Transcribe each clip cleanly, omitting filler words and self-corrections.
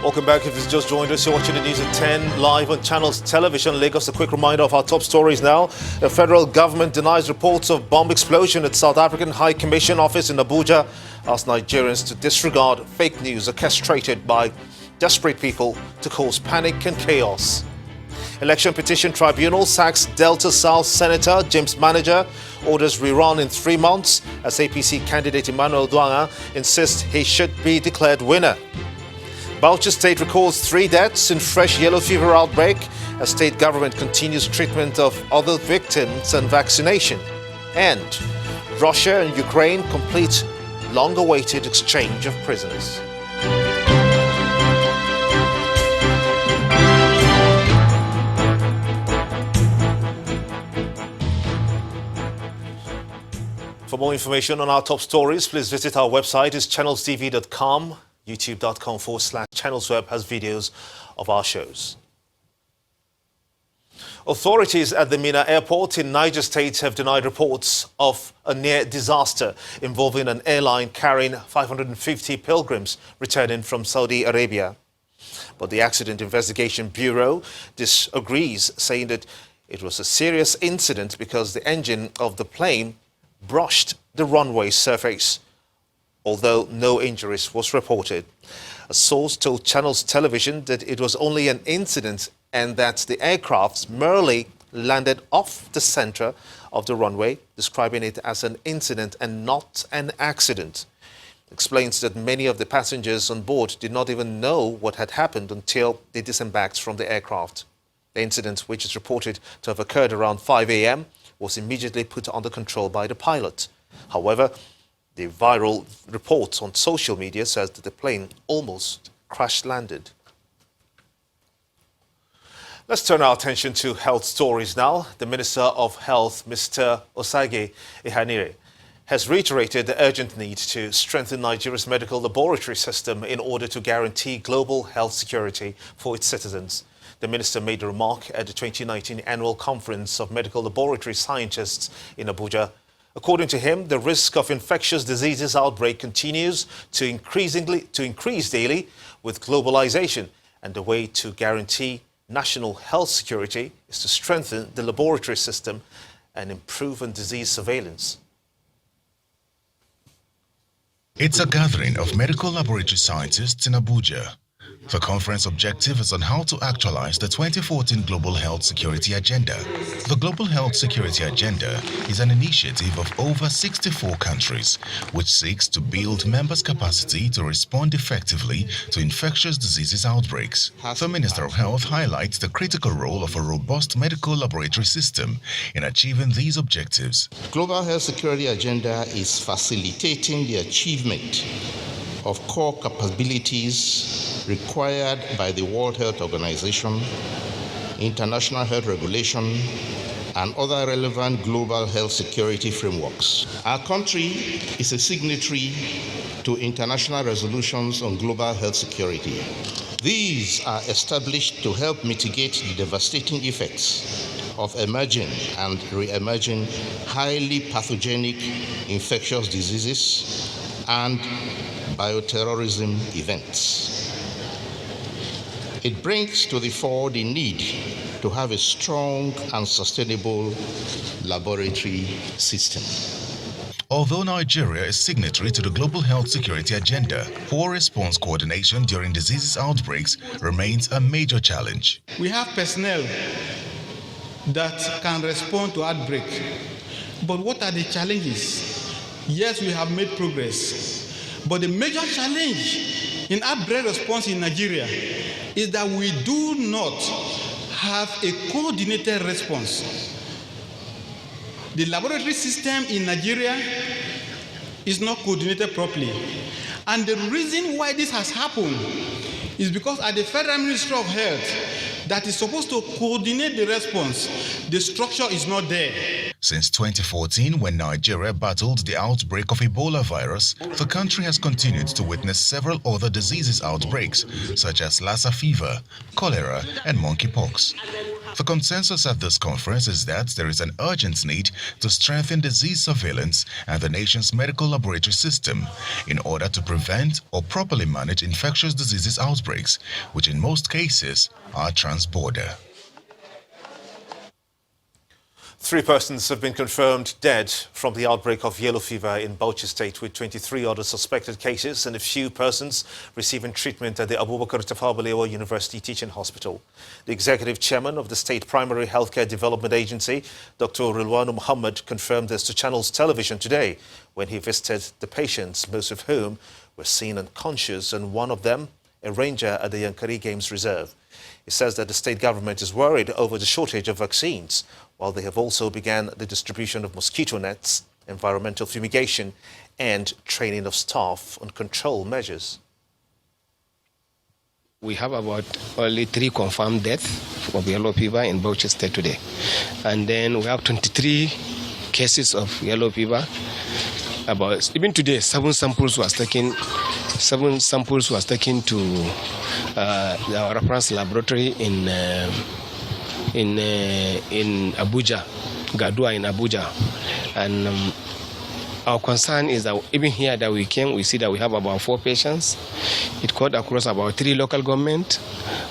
Welcome back. If you've just joined us, you're watching the news at 10 live on Channels Television Lagos. A quick reminder of our top stories now. The federal government denies reports of bomb explosion at South African High Commission office in Abuja, asks Nigerians to disregard fake news orchestrated by desperate people to cause panic and chaos. Election Petition Tribunal sacks Delta South Senator James Manager, orders rerun in 3 months as APC candidate Emmanuel Duanga insists he should be declared winner. Bauchi State records 3 deaths in fresh yellow fever outbreak as state government continues treatment of other victims and vaccination. And Russia and Ukraine complete long-awaited exchange of prisoners. For more information on our top stories, please visit our website. It's channelstv.com. youtube.com/channelsweb has videos of our shows. Authorities at the Minna airport in Niger State have denied reports of a near disaster involving an airline carrying 550 pilgrims returning from Saudi Arabia. But the Accident Investigation Bureau disagrees, saying that it was a serious incident because the engine of the plane brushed the runway surface, although no injuries was reported. A source told Channels Television that it was only an incident and that the aircraft merely landed off the center of the runway, describing it as an incident and not an accident. Explains that many of the passengers on board did not even know what had happened until they disembarked from the aircraft. The incident, which is reported to have occurred around 5 a.m., was immediately put under control by the pilot. However, the viral report on social media says that the plane almost crash-landed. Let's turn our attention to health stories now. The Minister of Health, Mr. Osage Ihanire, has reiterated the urgent need to strengthen Nigeria's medical laboratory system in order to guarantee global health security for its citizens. The minister made a remark at the 2019 Annual Conference of Medical Laboratory Scientists in Abuja. According to him, the risk of infectious diseases outbreak continues to increase daily with globalization, and the way to guarantee national health security is to strengthen the laboratory system and improve on disease surveillance. It's a gathering of medical laboratory scientists in Abuja. The conference objective is on how to actualize the 2014 Global Health Security Agenda. The Global Health Security Agenda is an initiative of over 64 countries, which seeks to build members' capacity to respond effectively to infectious diseases outbreaks. The Minister of Health highlights the critical role of a robust medical laboratory system in achieving these objectives. Global Health Security Agenda is facilitating the achievement of core capabilities required by the World Health Organization, international health regulation, and other relevant global health security frameworks. Our country is a signatory to international resolutions on global health security. These are established to help mitigate the devastating effects of emerging and re-emerging highly pathogenic infectious diseases and bioterrorism events. It brings to the fore the need to have a strong and sustainable laboratory system. Although Nigeria is signatory to the Global Health Security Agenda, poor response coordination during diseases outbreaks remains a major challenge. We have personnel that can respond to outbreak, but what are the challenges? Yes, we have made progress, but the major challenge in outbreak response in Nigeria is that we do not have a coordinated response. The laboratory system in Nigeria is not coordinated properly. And the reason why this has happened is because at the Federal Ministry of Health that is supposed to coordinate the response, the structure is not there. Since 2014, when Nigeria battled the outbreak of Ebola virus, the country has continued to witness several other diseases outbreaks, such as Lassa fever, cholera, and monkeypox. The consensus at this conference is that there is an urgent need to strengthen disease surveillance and the nation's medical laboratory system in order to prevent or properly manage infectious diseases outbreaks, which in most cases are trans-border. 3 persons have been confirmed dead from the outbreak of yellow fever in Bauchi State, with 23 other suspected cases and a few persons receiving treatment at the Abubakar Tafawa Balewa University Teaching Hospital. The executive chairman of the State Primary Healthcare Development Agency, Dr. Rilwanu Muhammad, confirmed this to Channels Television today when he visited the patients, most of whom were seen unconscious, and one of them a ranger at the Yankari Games Reserve. He says that the state government is worried over the shortage of vaccines, while they have also begun the distribution of mosquito nets, environmental fumigation, and training of staff on control measures. We have about only 3 confirmed deaths of yellow fever in Bauchi State today. And then we have 23 cases of yellow fever. Even today, 7 samples was taken to our reference laboratory in Abuja, Gadua in Abuja. And our concern is that even here that we came, we see that we have about 4 patients. It cut across about 3 local government.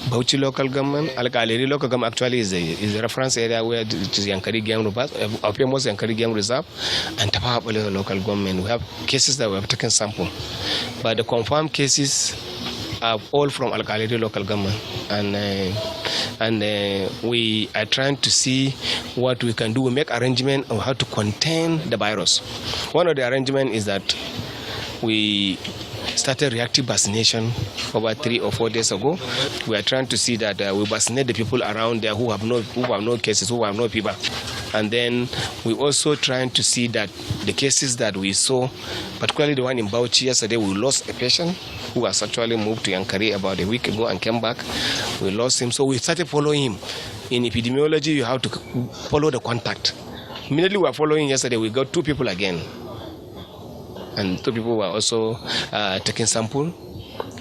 Bauchi local government, Alkaliri local government actually is a reference area where it is Yankari Game Reserve, our famous Yankari Game Reserve, and Tafawa Balewa local government. We have cases that we have taken sample, but the confirmed cases are all from Alkaliri local government, and we are trying to see what we can do. We make arrangement on how to contain the virus. One of the arrangement is that we started reactive vaccination over 3 or 4 days ago. We are trying to see that we vaccinate the people around there who have no cases, who have no fever. And then we also trying to see that the cases that we saw, particularly the one in Bauchi yesterday, we lost a patient who was actually moved to Yankari about a week ago and came back. We lost him, so we started following him. In epidemiology, you have to follow the contact. Immediately we were following yesterday, we got 2 people again. And 2 people were also taking sample.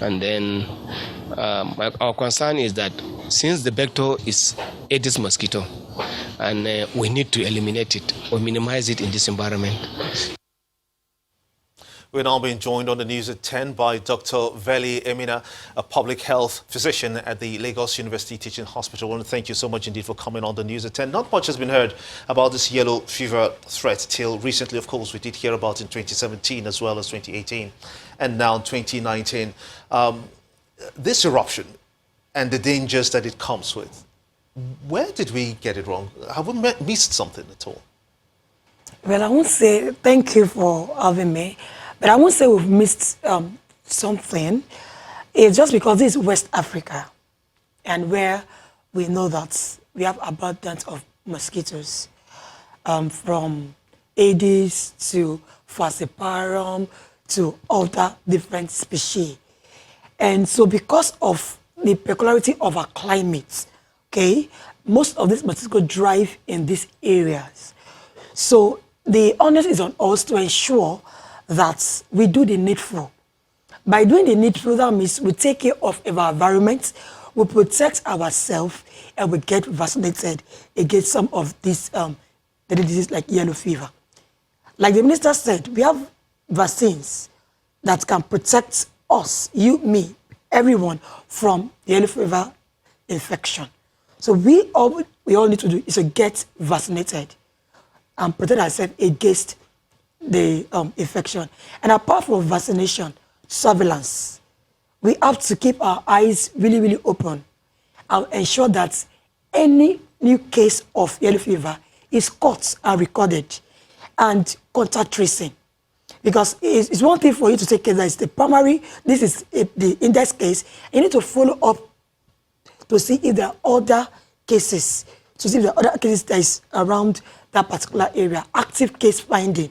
And then our concern is that since the vector is Aedes mosquito, and we need to eliminate it or minimize it in this environment. We're now being joined on the news at 10 by Dr. Veli Emina, a public health physician at the Lagos University Teaching Hospital. I want to thank you so much indeed for coming on the news at 10. Not much has been heard about this yellow fever threat till recently. Of course, we did hear about it in 2017 as well as 2018 and now 2019. This eruption and the dangers that it comes with, where did we get it wrong? Have we missed something at all? Well, I won't say thank you for having me. But I won't say we've missed something. It's just because this is West Africa, and where we know that we have abundance of mosquitoes, from Aedes to falciparum to other different species. And so because of the peculiarity of our climate, okay, most of these mosquitoes drive in these areas. So the onus is on us to ensure that we do the needful. By doing the needful, that means we take care of our environment, we protect ourselves, and we get vaccinated against some of these diseases like yellow fever. Like the minister said, we have vaccines that can protect us, you, me, everyone, from yellow fever infection. So we all need to do is to get vaccinated and protect ourselves against the infection. And apart from vaccination, surveillance, we have to keep our eyes really, really open and ensure that any new case of yellow fever is caught and recorded, and contact tracing. Because it's one thing for you to take care that is the primary, this is the index case, you need to follow up to see if there are other cases, to see if there are other cases that is around that particular area, active case finding.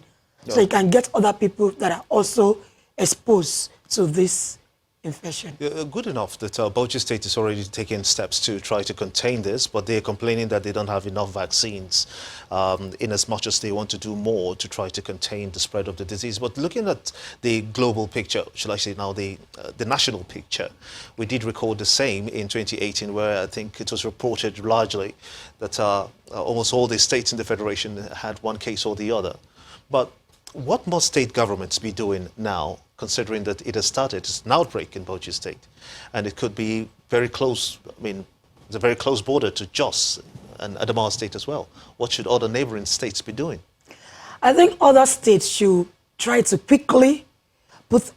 So you can get other people that are also exposed to this infection. Good enough that Bauchi State is already taking steps to try to contain this, but they're complaining that they don't have enough vaccines in as much as they want to do more to try to contain the spread of the disease. But looking at the global picture, shall I say now the national picture, we did record the same in 2018, where I think it was reported largely that almost all the states in the Federation had one case or the other. But what must state governments be doing now, considering that it has started? It's an outbreak in Bauchi State, and it could be very close. I mean, it's a very close border to Jos and Adamawa State as well. What should other neighboring states be doing? I think other states should try to quickly put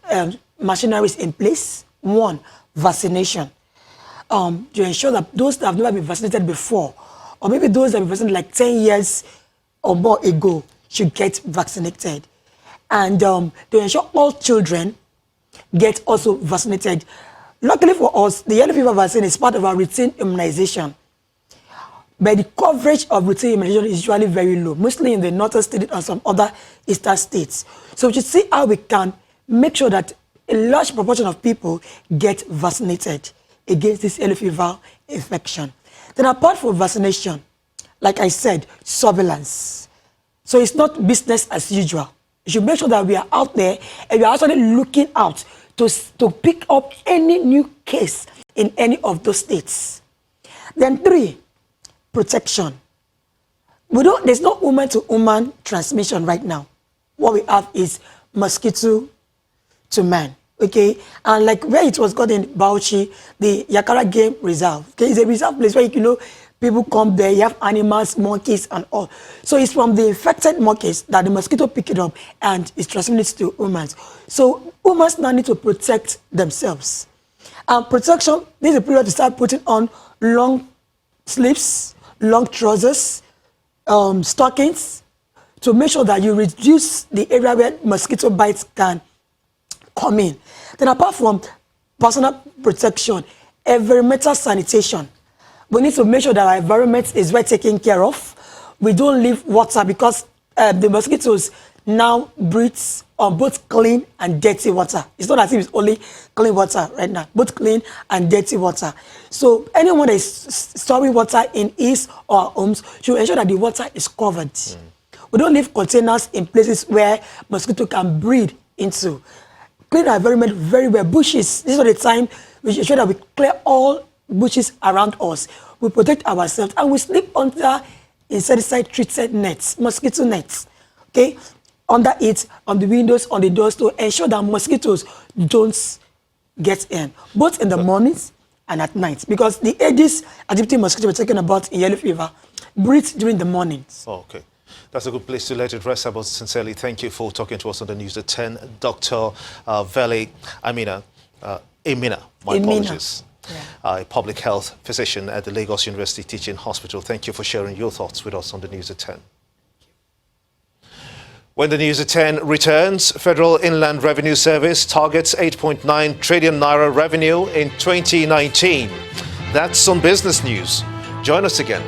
machineries in place. One, vaccination, to ensure that those that have never been vaccinated before, or maybe those that have been vaccinated like 10 years or more ago, should get vaccinated. And to ensure all children get also vaccinated. Luckily for us, the yellow fever vaccine is part of our routine immunization. But the coverage of routine immunization is usually very low, mostly in the northern states and some other eastern states. So we should see how we can make sure that a large proportion of people get vaccinated against this yellow fever infection. Then apart from vaccination, like I said, surveillance. So it's not business as usual. You should make sure that we are out there and we are actually looking out to pick up any new case in any of those states. Then 3, protection. There's no woman-to-woman transmission right now. What we have is mosquito to man, okay? And like where it was got in Bauchi, the Yakara Game Reserve, okay? It's a reserve place where, people come there, you have animals, monkeys, and all. So it's from the infected monkeys that the mosquito pick it up and it's transmitted to humans. So humans now need to protect themselves. And protection, this is a period to start putting on long sleeves, long trousers, stockings, to make sure that you reduce the area where mosquito bites can come in. Then apart from personal protection, environmental sanitation. We need to make sure that our environment is well taken care of. We don't leave water because the mosquitoes now breathe on both clean and dirty water. It's not as if it's only clean water right now, both clean and dirty water. So anyone that is storing water in his or our homes should ensure that the water is covered. We don't leave containers in places where mosquito can breed into. Clean our environment very well. Bushes, this is the time we should ensure that we clear all bushes around us. We protect ourselves and we sleep under insecticide treated nets, mosquito nets, okay? Under it, on the windows, on the doors, to ensure that mosquitoes don't get in, both in the mornings and at night, because the Aedes aegypti mosquito we're talking about in yellow fever breeds during the mornings. Oh, okay. That's a good place to let it rest. I must sincerely thank you for talking to us on the News at 10. Dr. Veli Amina, my apologies. Yeah. A public health physician at the Lagos University Teaching Hospital. Thank you for sharing your thoughts with us on the News at 10. When the News at 10 returns, Federal Inland Revenue Service targets 8.9 trillion naira revenue in 2019. That's on Business News. Join us again.